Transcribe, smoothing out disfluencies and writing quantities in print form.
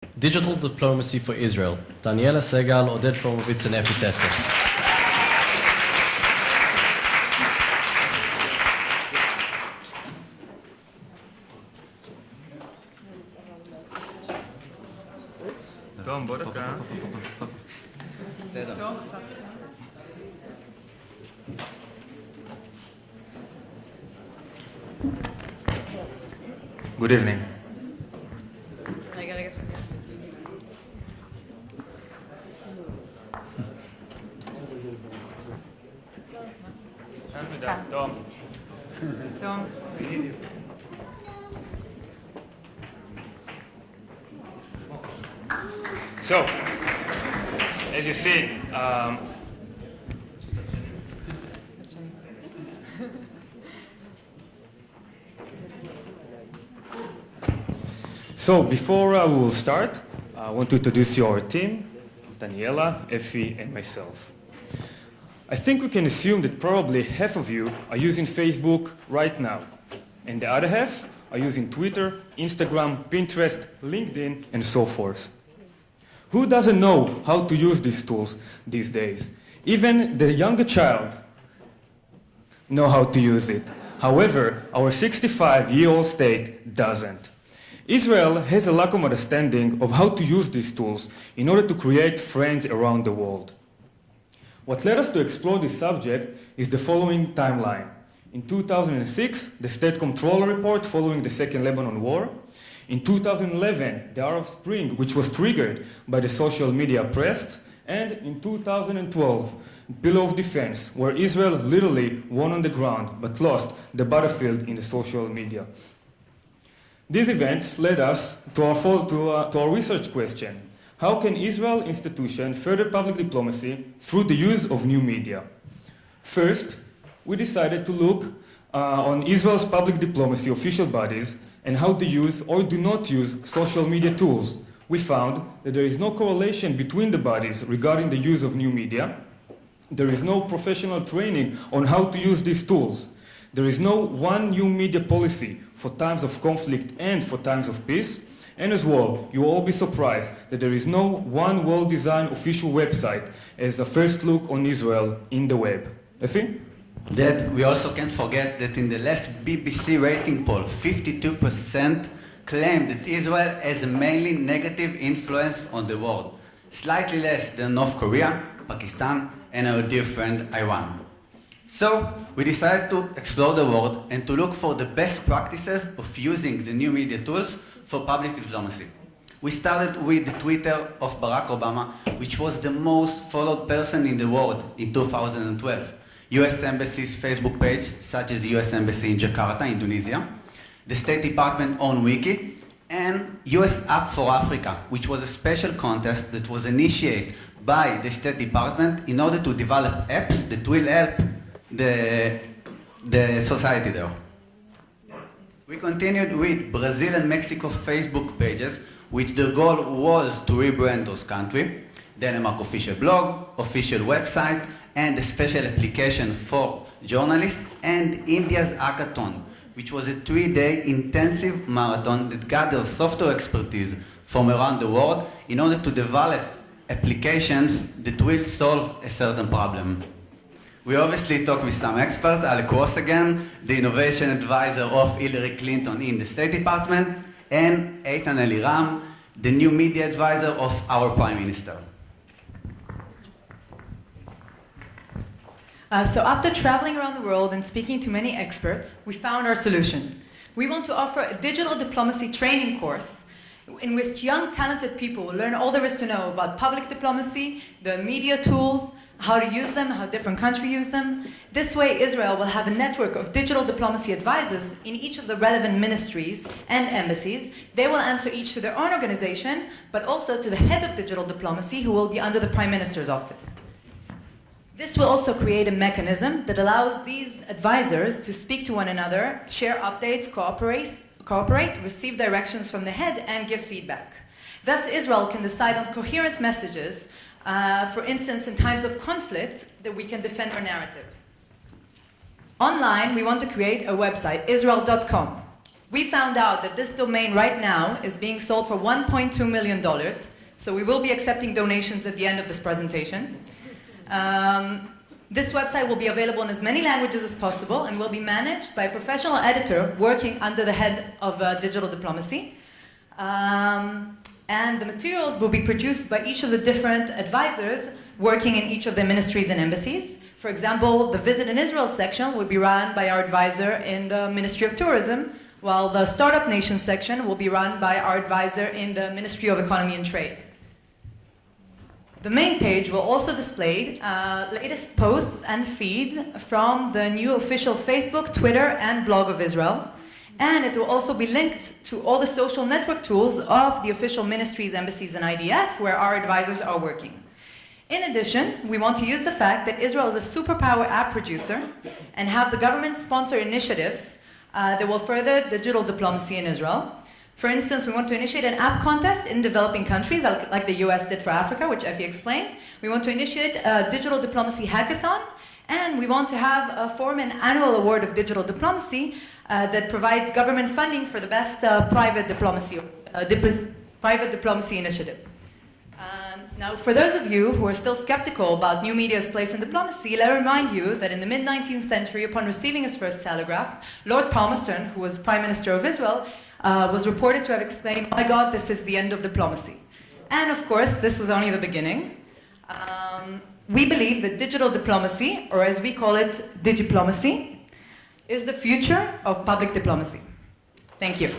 Digital Diplomacy for Israel. Daniella, Segal, Oded, Fromovitz, and Tesel. תום, בוא דקה. Good evening. רגע. תום. So, as you see, so before we will start, I want to introduce you our team, Daniella, Effie, and myself. I think we can assume that probably half of you are using Facebook right now, and the other half are using Twitter, Instagram, Pinterest, LinkedIn, and so forth. Who doesn't know how to use these tools these days? Even the younger child know how to use it. However, our 65-year-old state doesn't. Israel has a lack of understanding of how to use these tools in order to create friends around the world. What led us to explore this subject is the following timeline. In 2006, the State Comptroller report following the Second Lebanon War. In 2011, the Arab Spring, which was triggered by the social media press. And in 2012, Pillar of Defense, where Israel literally won on the ground but lost the battlefield in the social media. These events led us to our research question. How can Israel institution further public diplomacy through the use of new media? First, we decided to look on Israel's public diplomacy official bodies and how they use or do not use social media tools. We found that there is no correlation between the bodies regarding the use of new media. There is no professional training on how to use these tools. There is no one new media policy for times of conflict and for times of peace. And as well, you will all be surprised that there is no one well-designed official website as a first look on Israel in the web. Effie? That we also can't forget that in the last BBC rating poll, 52% claimed that Israel has a mainly negative influence on the world, slightly less than North Korea, Pakistan, and our dear friend Iran. So we decided to explore the world and to look for the best practices of using the new media tools for public diplomacy. We started with the Twitter of Barack Obama, which was the most followed person in the world in 2012. US Embassy's Facebook page, such as the US Embassy in Jakarta, Indonesia, the State Department own wiki, and US App for Africa, which was a special contest that was initiated by the State Department in order to develop apps that will help the society there. We continued with Brazil and Mexico Facebook pages, which the goal was to rebrand those countries. Denmark official blog, official website, and a special application for journalists, and India's hackathon, which was a 3-day intensive marathon that gathered software expertise from around the world in order to develop applications that will solve a certain problem. We obviously talked with some experts, Alec Ross again, the innovation advisor of Hillary Clinton in the State Department, and Eitan Eliram, the new media advisor of our Prime Minister. So after traveling around the world and speaking to many experts, we found our solution. We want to offer a digital diplomacy training course in which young, talented people will learn all there is to know about public diplomacy, the media tools, how to use them, how different countries use them. This way, Israel will have a network of digital diplomacy advisors in each of the relevant ministries and embassies. They will answer each to their own organization, but also to the head of digital diplomacy, who will be under the Prime Minister's office. This will also create a mechanism that allows these advisors to speak to one another, share updates, cooperate, receive directions from the head, and give feedback. Thus, Israel can decide on coherent messages, for instance, in times of conflict, that we can defend our narrative. Online, we want to create a website, Israel.com. We found out that this domain right now is being sold for $1.2 million, so we will be accepting donations at the end of this presentation. This website will be available in as many languages as possible and will be managed by a professional editor working under the head of digital diplomacy. And the materials will be produced by each of the different advisors working in each of the ministries and embassies. For example, the Visit in Israel section will be run by our advisor in the Ministry of Tourism, while the Startup Nation section will be run by our advisor in the Ministry of Economy and Trade. The main page will also display latest posts and feeds from the new official Facebook, Twitter, and blog of Israel. And it will also be linked to all the social network tools of the official ministries, embassies, and IDF, where our advisors are working. In addition, we want to use the fact that Israel is a superpower app producer and have the government sponsor initiatives that will further digital diplomacy in Israel. For instance, we want to initiate an app contest in developing countries, like the US did for Africa, which Effie explained. We want to initiate a digital diplomacy hackathon, and we want to form an annual award of digital diplomacy that provides government funding for the best private diplomacy initiative. Now, for those of you who are still skeptical about new media's place in diplomacy, let me remind you that in the mid-19th century, upon receiving his first telegraph, Lord Palmerston, who was Prime Minister of Israel, was reported to have exclaimed, "Oh my God, this is the end of diplomacy." And of course, this was only the beginning. We believe that digital diplomacy, or as we call it, digiplomacy, is the future of public diplomacy. Thank you.